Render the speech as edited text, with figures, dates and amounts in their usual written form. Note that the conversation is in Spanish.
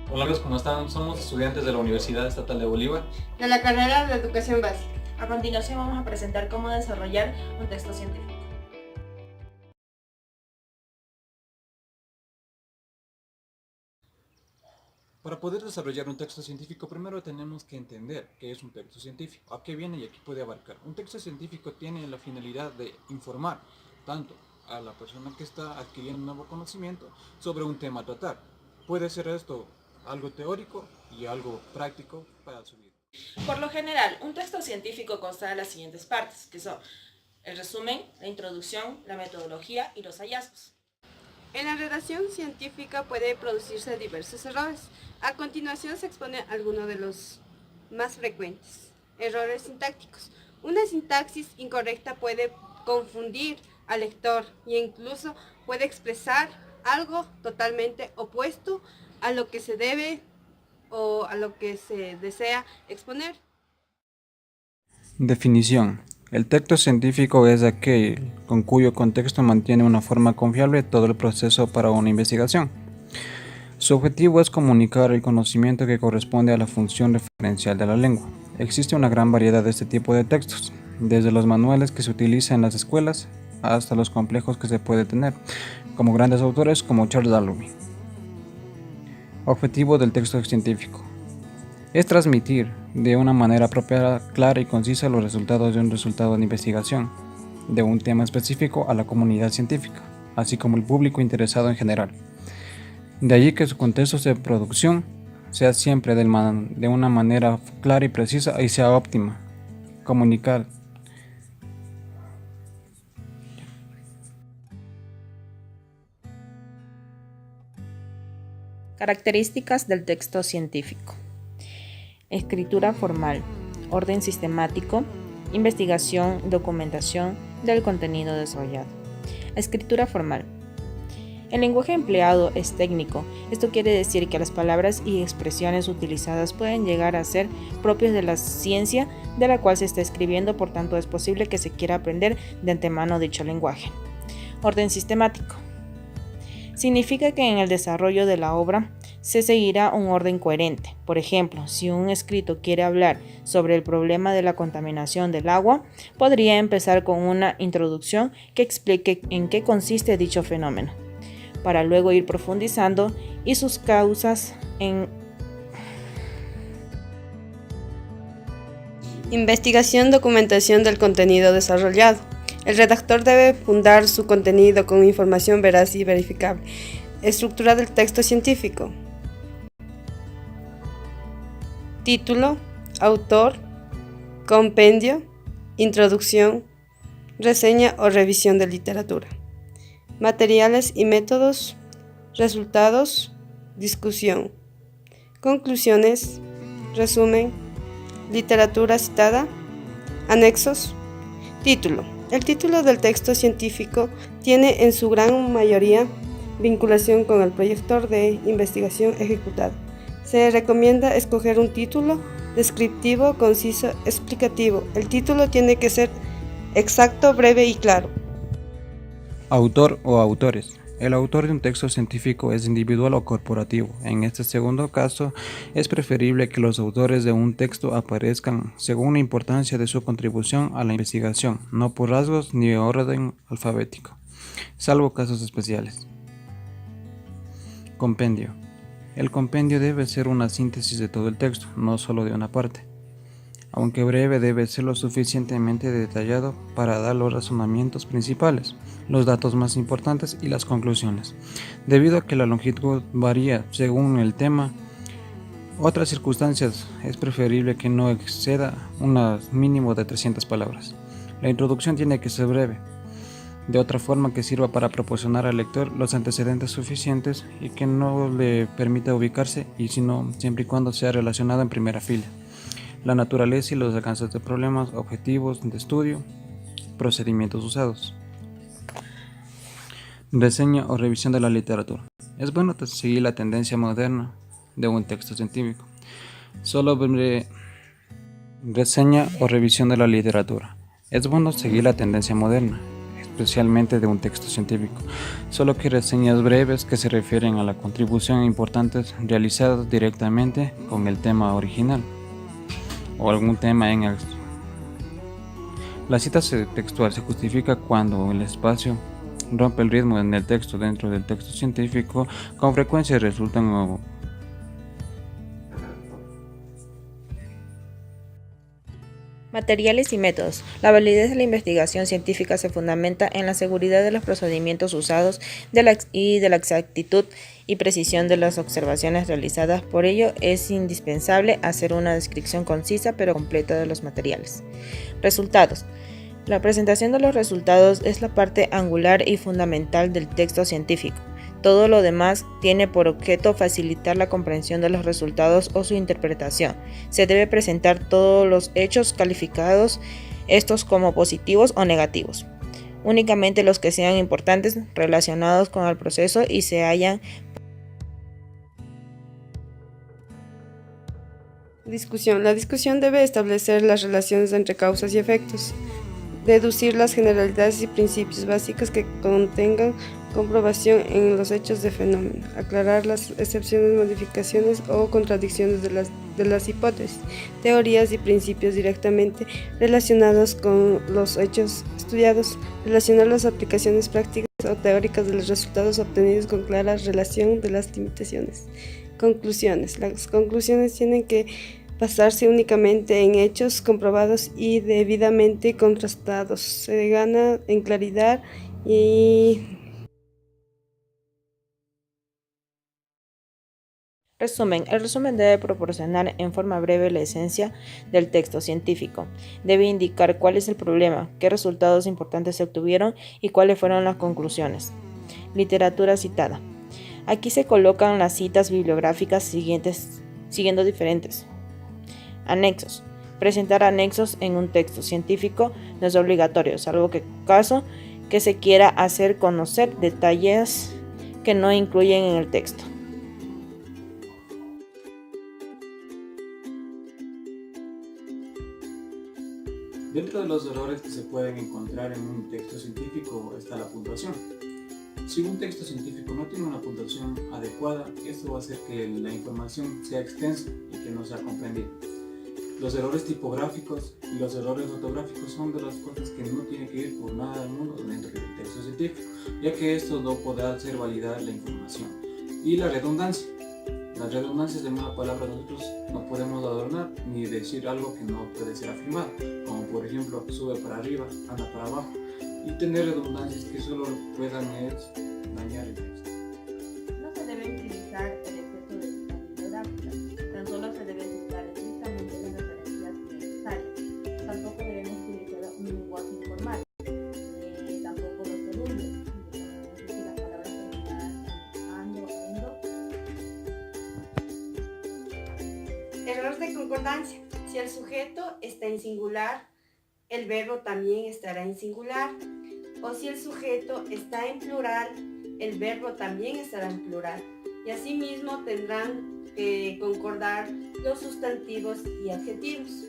Hola amigos, ¿cómo están? Somos estudiantes de la Universidad Estatal de Bolívar. De la carrera de Educación Básica. A continuación vamos a presentar cómo desarrollar un texto científico. Para poder desarrollar un texto científico, primero tenemos que entender qué es un texto científico, a qué viene y a qué puede abarcar. Un texto científico tiene la finalidad de informar tanto a la persona que está adquiriendo un nuevo conocimiento sobre un tema a tratar. Puede ser esto algo teórico y algo práctico para su vida. Por lo general, un texto científico consta de las siguientes partes, que son el resumen, la introducción, la metodología y los hallazgos. En la redacción científica puede producirse diversos errores. A continuación se exponen algunos de los más frecuentes. Errores sintácticos. Una sintaxis incorrecta puede confundir al lector e incluso puede expresar algo totalmente opuesto a lo que se debe o a lo que se desea exponer. Definición. El texto científico es aquel con cuyo contexto mantiene una forma confiable todo el proceso para una investigación. Su objetivo es comunicar el conocimiento que corresponde a la función referencial de la lengua. Existe una gran variedad de este tipo de textos, desde los manuales que se utilizan en las escuelas hasta los complejos que se puede tener, como grandes autores como Charles Darwin. Objetivo del texto científico. Es transmitir de una manera apropiada, clara y concisa los resultados de un resultado de investigación de un tema específico a la comunidad científica, así como el público interesado en general. De allí que su contexto de producción sea siempre de una manera clara y precisa y sea óptima. Comunicar. Características del texto científico. Escritura formal, orden sistemático, investigación, documentación del contenido desarrollado. Escritura formal. El lenguaje empleado es técnico. Esto quiere decir que las palabras y expresiones utilizadas pueden llegar a ser propios de la ciencia de la cual se está escribiendo, por tanto es posible que se quiera aprender de antemano dicho lenguaje. Orden sistemático. Significa que en el desarrollo de la obra se seguirá un orden coherente. Por ejemplo, si un escrito quiere hablar sobre el problema de la contaminación del agua, podría empezar con una introducción que explique en qué consiste dicho fenómeno, para luego ir profundizando y sus causas en Investigación, documentación del contenido desarrollado. El redactor debe fundar su contenido con información veraz y verificable. Estructura del texto científico. Título, autor, compendio, introducción, reseña o revisión de literatura. Materiales y métodos, resultados, discusión. Conclusiones, resumen, literatura citada, anexos. Título. El título del texto científico tiene en su gran mayoría vinculación con el proyecto de investigación ejecutado. Se recomienda escoger un título descriptivo, conciso, explicativo. El título tiene que ser exacto, breve y claro. Autor o autores. El autor de un texto científico es individual o corporativo. En este segundo caso, es preferible que los autores de un texto aparezcan según la importancia de su contribución a la investigación, no por rasgos ni orden alfabético, salvo casos especiales. Compendio. El compendio debe ser una síntesis de todo el texto, no solo de una parte. Aunque breve, debe ser lo suficientemente detallado para dar los razonamientos principales, los datos más importantes y las conclusiones. Debido a que la longitud varía según el tema, otras circunstancias, es preferible que no exceda un mínimo de 300 palabras. La introducción tiene que ser breve, de otra forma que sirva para proporcionar al lector los antecedentes suficientes y que no le permita ubicarse, y sino siempre y cuando sea relacionado en primera fila. La naturaleza y los alcances de problemas, objetivos de estudio, procedimientos usados. Reseña o revisión de la literatura. Es bueno seguir la tendencia moderna de un texto científico. Solo reseña o revisión de la literatura. Es bueno seguir la tendencia moderna especialmente de un texto científico, solo que reseñas breves que se refieren a la contribución importantes realizadas directamente con el tema original o algún tema en el... La cita textual se justifica cuando el espacio rompe el ritmo en el texto dentro del texto científico, con frecuencia resultan Materiales y métodos. La validez de la investigación científica se fundamenta en la seguridad de los procedimientos usados y de la exactitud y precisión de las observaciones realizadas. Por ello, es indispensable hacer una descripción concisa pero completa de los materiales. Resultados. La presentación de los resultados es la parte angular y fundamental del texto científico. Todo lo demás tiene por objeto facilitar la comprensión de los resultados o su interpretación. Se debe presentar todos los hechos calificados, estos como positivos o negativos, únicamente los que sean importantes relacionados con el proceso y se hayan. Discusión. La discusión debe establecer las relaciones entre causas y efectos, deducir las generalidades y principios básicos que contengan comprobación en los hechos de fenómeno, aclarar las excepciones, modificaciones o contradicciones de las hipótesis, teorías y principios directamente relacionados con los hechos estudiados, relacionar las aplicaciones prácticas o teóricas de los resultados obtenidos con clara relación de las limitaciones. Conclusiones. Las conclusiones tienen que basarse únicamente en hechos comprobados y debidamente contrastados. Se gana en claridad y Resumen. El resumen debe proporcionar en forma breve la esencia del texto científico. Debe indicar cuál es el problema, qué resultados importantes se obtuvieron y cuáles fueron las conclusiones. Literatura citada. Aquí se colocan las citas bibliográficas siguiendo diferentes. Anexos. Presentar anexos en un texto científico no es obligatorio, salvo caso que se quiera hacer conocer detalles que no incluyen en el texto. Dentro de los errores que se pueden encontrar en un texto científico está la puntuación. Si un texto científico no tiene una puntuación adecuada, esto va a hacer que la información sea extensa y que no sea comprendida. Los errores tipográficos y los errores ortográficos son de las cosas que no tiene que ir por nada del mundo dentro del texto científico, ya que esto no podrá hacer validar la información. Y la redundancia. Las redundancias de una palabra nosotros no podemos adornar ni decir algo que no puede ser afirmado, como por ejemplo sube para arriba, anda para abajo, y tener redundancias que solo puedan dañar el texto. No se debe utilizar el exceso de citas bibliográficas, tan solo se deben citar estrictamente las referencias necesarias. Tampoco debemos utilizar un lenguaje informal, tampoco los gerundios, es decir, las palabras terminadas en ando, endo. error de concordancia. Si el sujeto está en singular, el verbo también estará en singular. O si el sujeto está en plural, el verbo también estará en plural. Y asimismo tendrán que concordar los sustantivos y adjetivos.